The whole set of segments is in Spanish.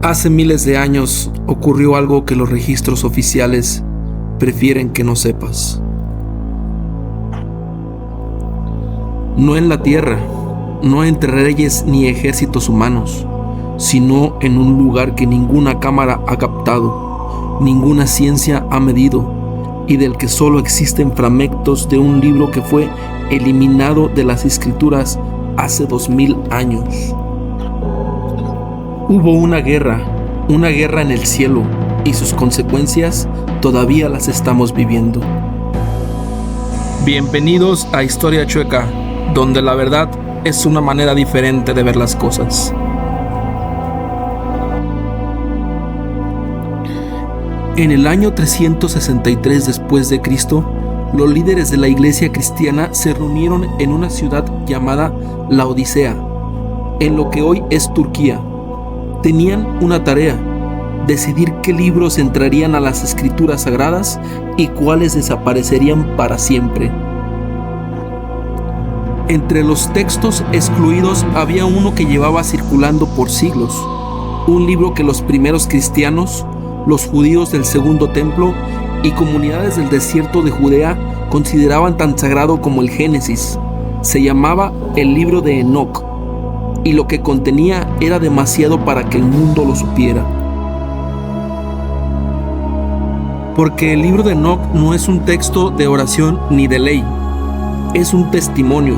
Hace miles de años ocurrió algo que los registros oficiales prefieren que no sepas. No en la tierra, no entre reyes ni ejércitos humanos, sino en un lugar que ninguna cámara ha captado, ninguna ciencia ha medido, y del que solo existen fragmentos de un libro que fue eliminado de las escrituras hace 2000 años. Hubo una guerra en el cielo, y sus consecuencias todavía las estamos viviendo. Bienvenidos a Historia Chueca, donde la verdad es una manera diferente de ver las cosas. En el año 363 después de Cristo, los líderes de la iglesia cristiana se reunieron en una ciudad llamada Laodicea, en lo que hoy es Turquía. Tenían una tarea: decidir qué libros entrarían a las escrituras sagradas y cuáles desaparecerían para siempre. Entre los textos excluidos había uno que llevaba circulando por siglos, un libro que los primeros cristianos, los judíos del Segundo Templo y comunidades del desierto de Judea consideraban tan sagrado como el Génesis. Se llamaba el libro de Enoc, y lo que contenía era demasiado para que el mundo lo supiera. Porque el libro de Enoc no es un texto de oración ni de ley, es un testimonio,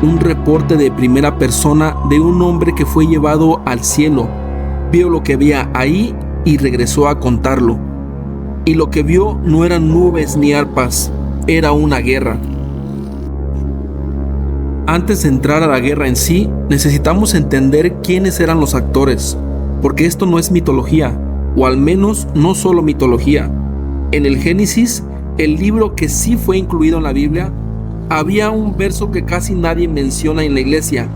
un reporte de primera persona de un hombre que fue llevado al cielo, vio lo que había ahí y regresó a contarlo. Y lo que vio no eran nubes ni arpas, era una guerra. Antes de entrar a la guerra en sí, necesitamos entender quiénes eran los actores, porque esto no es mitología, o al menos no solo mitología. En el Génesis, el libro que sí fue incluido en la Biblia, había un verso que casi nadie menciona en la iglesia.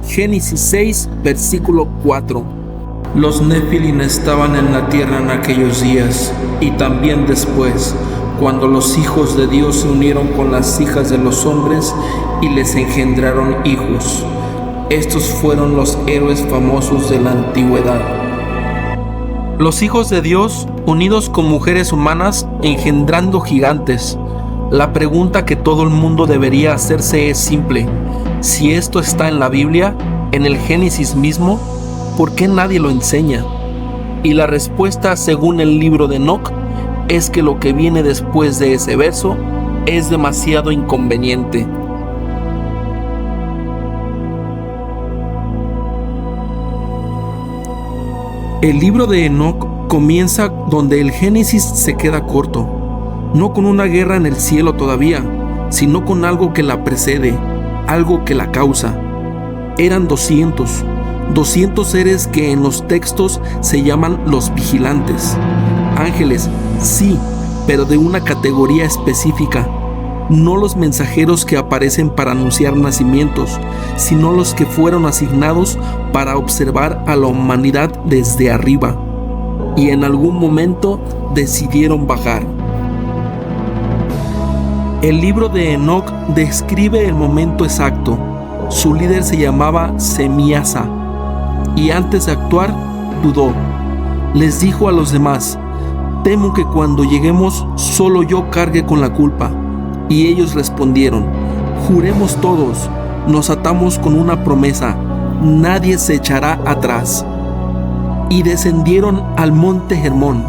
Génesis 6, versículo 4. Los Nefilim estaban en la tierra en aquellos días, y también después, cuando los hijos de Dios se unieron con las hijas de los hombres y les engendraron hijos. Estos fueron los héroes famosos de la antigüedad. Los hijos de Dios, unidos con mujeres humanas, engendrando gigantes. La pregunta que todo el mundo debería hacerse es simple: si esto está en la Biblia, en el Génesis mismo, ¿por qué nadie lo enseña? Y la respuesta, según el libro de Enoc, es que lo que viene después de ese verso es demasiado inconveniente. El libro de Enoc comienza donde el Génesis se queda corto, no con una guerra en el cielo todavía, sino con algo que la precede, algo que la causa. Eran 200 seres que en los textos se llaman los vigilantes. Ángeles, sí, pero de una categoría específica. No los mensajeros que aparecen para anunciar nacimientos, sino los que fueron asignados para observar a la humanidad desde arriba. Y en algún momento decidieron bajar. El libro de Enoc describe el momento exacto. Su líder se llamaba Semiasa, y antes de actuar, dudó. Les dijo a los demás: temo que cuando lleguemos solo yo cargue con la culpa. Y ellos respondieron: juremos todos, nos atamos con una promesa, nadie se echará atrás. Y descendieron al monte Hermón,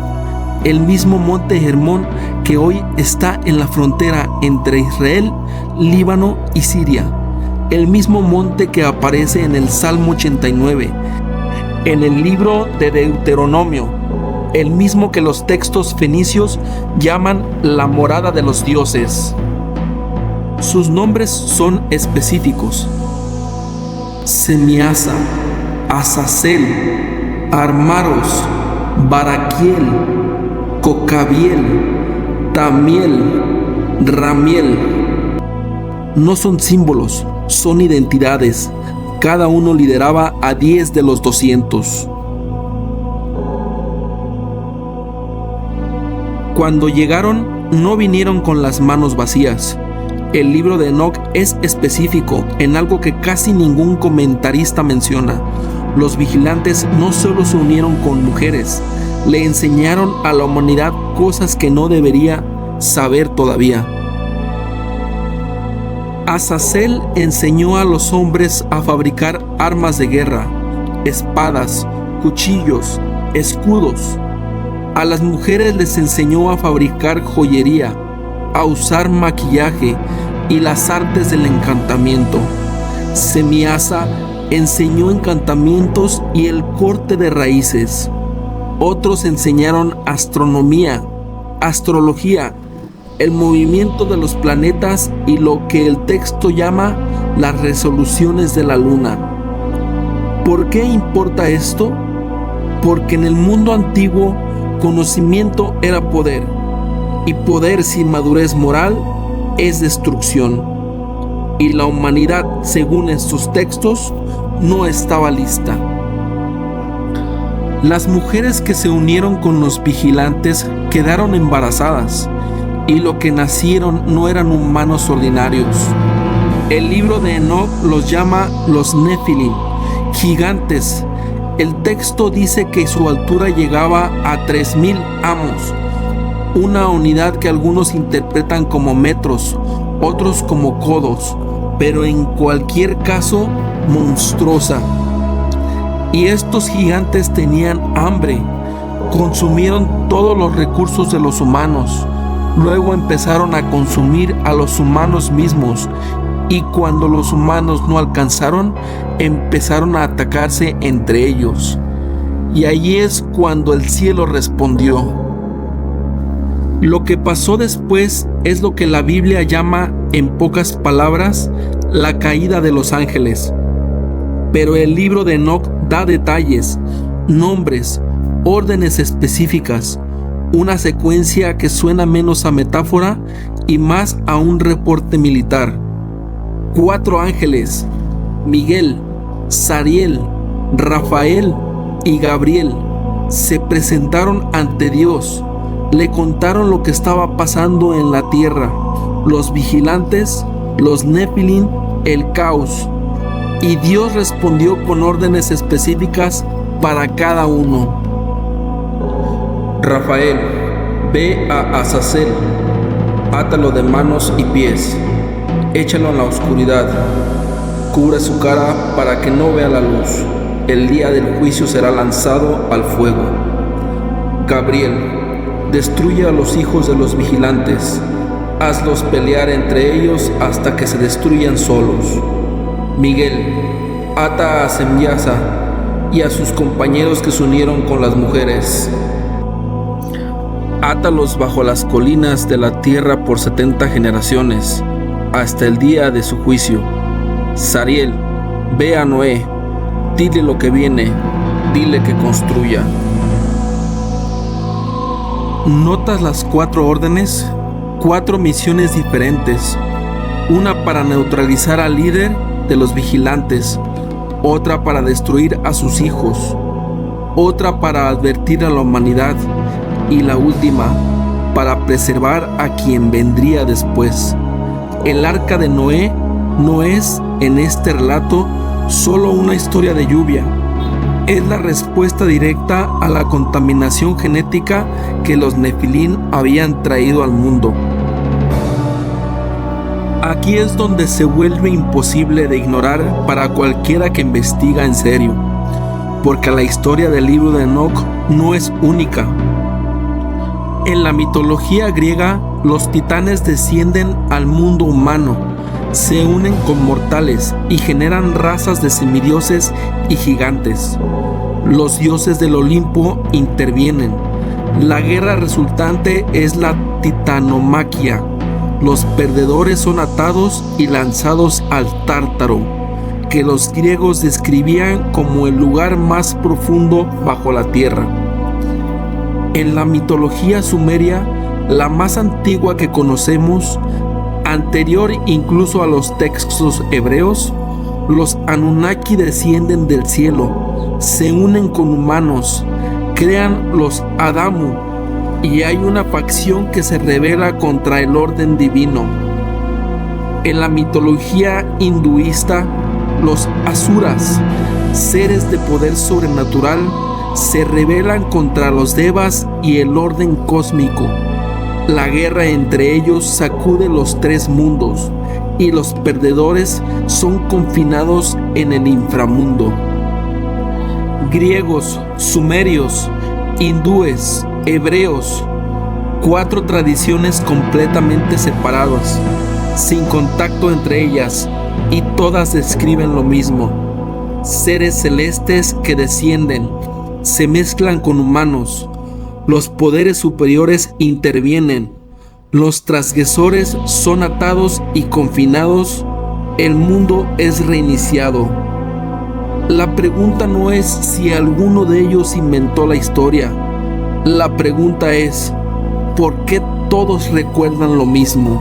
el mismo monte Hermón que hoy está en la frontera entre Israel, Líbano y Siria, el mismo monte que aparece en el Salmo 89, en el libro de Deuteronomio, el mismo que los textos fenicios llaman la morada de los dioses. Sus nombres son específicos: Semiasa, Azazel, Armaros, Baraquiel, Cocabiel, Tamiel, Ramiel. No son símbolos, son identidades. Cada uno lideraba a 10 de los 200. Cuando llegaron, no vinieron con las manos vacías. El libro de Enoc es específico en algo que casi ningún comentarista menciona. los vigilantes no solo se unieron con mujeres, le enseñaron a la humanidad cosas que no debería saber todavía. Azazel enseñó a los hombres a fabricar armas de guerra, espadas, cuchillos, escudos. A las mujeres les enseñó a fabricar joyería, a usar maquillaje y las artes del encantamiento. Semiasa enseñó encantamientos y el corte de raíces. Otros enseñaron astronomía, astrología, el movimiento de los planetas y lo que el texto llama las resoluciones de la luna. ¿Por qué importa esto? Porque en el mundo antiguo, conocimiento era poder, y poder sin madurez moral es destrucción. Y la humanidad, según estos textos, no estaba lista. Las mujeres que se unieron con los vigilantes quedaron embarazadas, y lo que nacieron no eran humanos ordinarios. El libro de Enoc los llama los Nefilim, gigantes. El texto dice que su altura llegaba a 3000 amos, una unidad que algunos interpretan como metros, otros como codos, pero en cualquier caso monstruosa. Y estos gigantes tenían hambre, consumieron todos los recursos de los humanos, luego empezaron a consumir a los humanos mismos, y cuando los humanos no alcanzaron, empezaron a atacarse entre ellos. Y allí es cuando el cielo respondió. Lo que pasó después es lo que la Biblia llama, en pocas palabras, la caída de los ángeles. Pero el libro de Enoc da detalles, nombres, órdenes específicas, una secuencia que suena menos a metáfora y más a un reporte militar. 4 ángeles, Miguel, Sariel, Rafael y Gabriel, se presentaron ante Dios, le contaron lo que estaba pasando en la tierra, los vigilantes, los Nefilim, el caos, y Dios respondió con órdenes específicas para cada uno. Rafael, ve a Azazel, átalo de manos y pies, échalo en la oscuridad, cubre su cara para que no vea la luz, el día del juicio será lanzado al fuego. Gabriel, destruye a los hijos de los vigilantes, hazlos pelear entre ellos hasta que se destruyan solos. Miguel, ata a Semiasa y a sus compañeros que se unieron con las mujeres. Átalos bajo las colinas de la tierra por 70 generaciones, hasta el día de su juicio. Sariel, ve a Noé, dile lo que viene, dile que construya. ¿Notas las 4 órdenes? 4 misiones diferentes. Una para neutralizar al líder de los vigilantes, otra para destruir a sus hijos, otra para advertir a la humanidad, y la última para preservar a quien vendría después. El arca de Noé no es, en este relato, solo una historia de lluvia. Es la respuesta directa a la contaminación genética que los Nefilim habían traído al mundo. Aquí es donde se vuelve imposible de ignorar para cualquiera que investiga en serio, porque la historia del libro de Enoc no es única. En la mitología griega, los titanes descienden al mundo humano, se unen con mortales y generan razas de semidioses y gigantes. Los dioses del Olimpo intervienen. La guerra resultante es la titanomaquia. Los perdedores son atados y lanzados al Tártaro, que los griegos describían como el lugar más profundo bajo la tierra. En la mitología sumeria, la más antigua que conocemos, anterior incluso a los textos hebreos, los Anunnaki descienden del cielo, se unen con humanos, crean los Adamu, y hay una facción que se rebela contra el orden divino. En la mitología hinduista, los Asuras seres de poder sobrenatural, se rebelan contra los devas y el orden cósmico. La guerra entre ellos sacude los tres mundos y los perdedores son confinados en el inframundo. Griegos, sumerios, hindúes, hebreos, 4 tradiciones completamente separadas, sin contacto entre ellas, y todas describen lo mismo: seres celestes que descienden, se mezclan con humanos, los poderes superiores intervienen, los transgresores son atados y confinados, el mundo es reiniciado. La pregunta no es si alguno de ellos inventó la historia. La pregunta es, ¿por qué todos recuerdan lo mismo?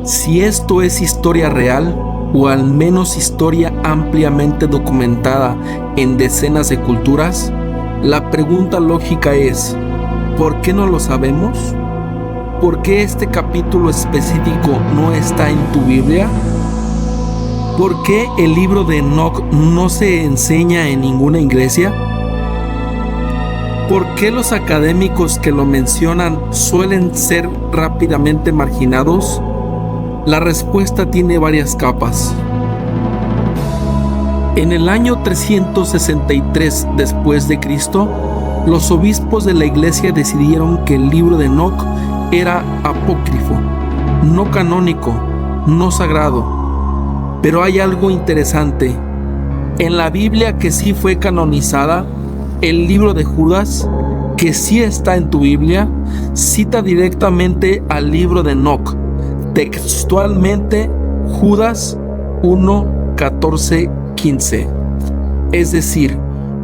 Si esto es historia real, o al menos historia ampliamente documentada en decenas de culturas, la pregunta lógica es, ¿por qué no lo sabemos? ¿Por qué este capítulo específico no está en tu Biblia? ¿Por qué el libro de Enoc no se enseña en ninguna iglesia? ¿Por qué los académicos que lo mencionan suelen ser rápidamente marginados? La respuesta tiene varias capas. En el año 363 después de Cristo, los obispos de la iglesia decidieron que el libro de Enoc era apócrifo, no canónico, no sagrado. Pero hay algo interesante. En la Biblia que sí fue canonizada, el libro de Judas, que sí está en tu Biblia, cita directamente al libro de Enoc. Textualmente, Judas 1, 14, 15. Es decir,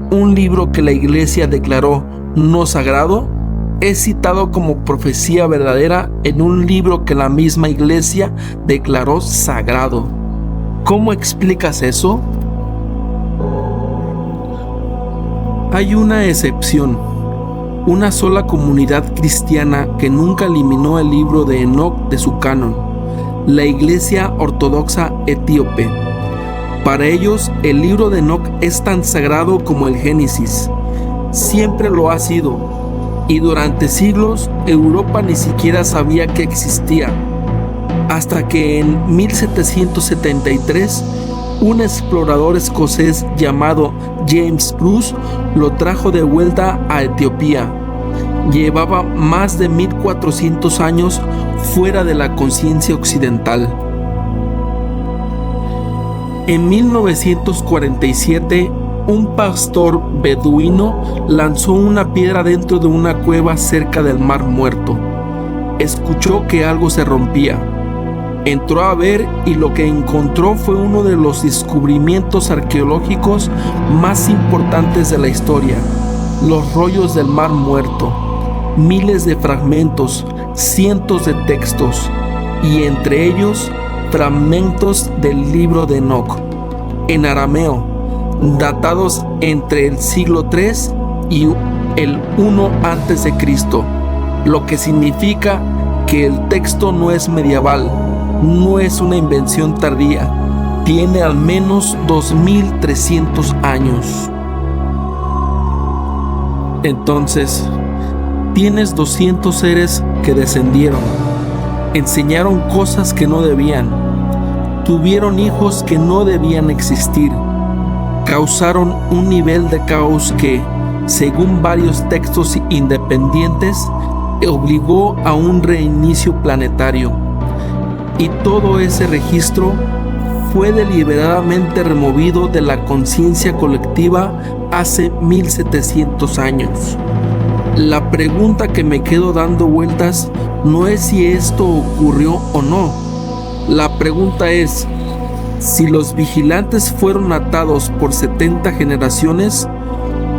un libro que la iglesia declaró no sagrado es citado como profecía verdadera en un libro que la misma iglesia declaró sagrado. ¿Cómo explicas eso? Hay una excepción. Una sola comunidad cristiana que nunca eliminó el libro de Enoc de su canon: la Iglesia Ortodoxa Etíope. Para ellos, el libro de Enoc es tan sagrado como el Génesis. Siempre lo ha sido, y durante siglos Europa ni siquiera sabía que existía, hasta que en 1773 un explorador escocés llamado James Bruce lo trajo de vuelta a Etiopía. Llevaba más de 1400 años fuera de la conciencia occidental. En 1947, un pastor beduino lanzó una piedra dentro de una cueva cerca del Mar Muerto. Escuchó que algo se rompía. Entró a ver y lo que encontró fue uno de los descubrimientos arqueológicos más importantes de la historia: los rollos del Mar Muerto. Miles de fragmentos, cientos de textos, y entre ellos fragmentos del libro de Enoc, en arameo, datados entre el siglo III y el 1 a.C., lo que significa que el texto no es medieval, no es una invención tardía, tiene al menos 2300 años. Entonces, tienes 200 seres que descendieron, enseñaron cosas que no debían, tuvieron hijos que no debían existir, causaron un nivel de caos que, según varios textos independientes, obligó a un reinicio planetario. Y todo ese registro fue deliberadamente removido de la conciencia colectiva hace 1700 años. La pregunta que me quedo dando vueltas no es si esto ocurrió o no. La pregunta es, si los vigilantes fueron atados por 70 generaciones,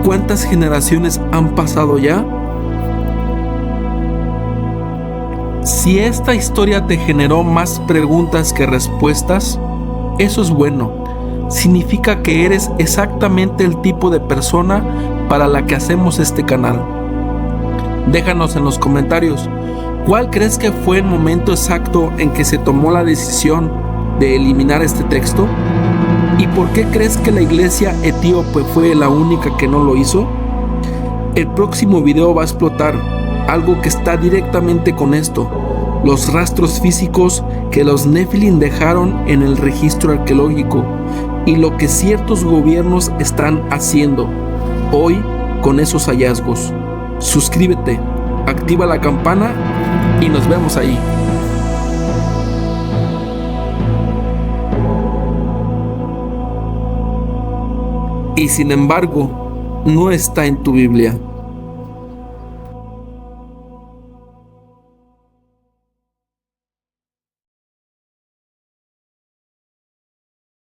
¿cuántas generaciones han pasado ya? Si esta historia te generó más preguntas que respuestas, eso es bueno. Significa que eres exactamente el tipo de persona para la que hacemos este canal. Déjanos en los comentarios, ¿cuál crees que fue el momento exacto en que se tomó la decisión de eliminar este texto? ¿Y por qué crees que la iglesia etíope fue la única que no lo hizo? El próximo video va a explotar algo que está directamente con esto: los rastros físicos que los Nefilim dejaron en el registro arqueológico y lo que ciertos gobiernos están haciendo hoy con esos hallazgos. Suscríbete, activa la campana y nos vemos ahí. Y sin embargo, no está en tu Biblia.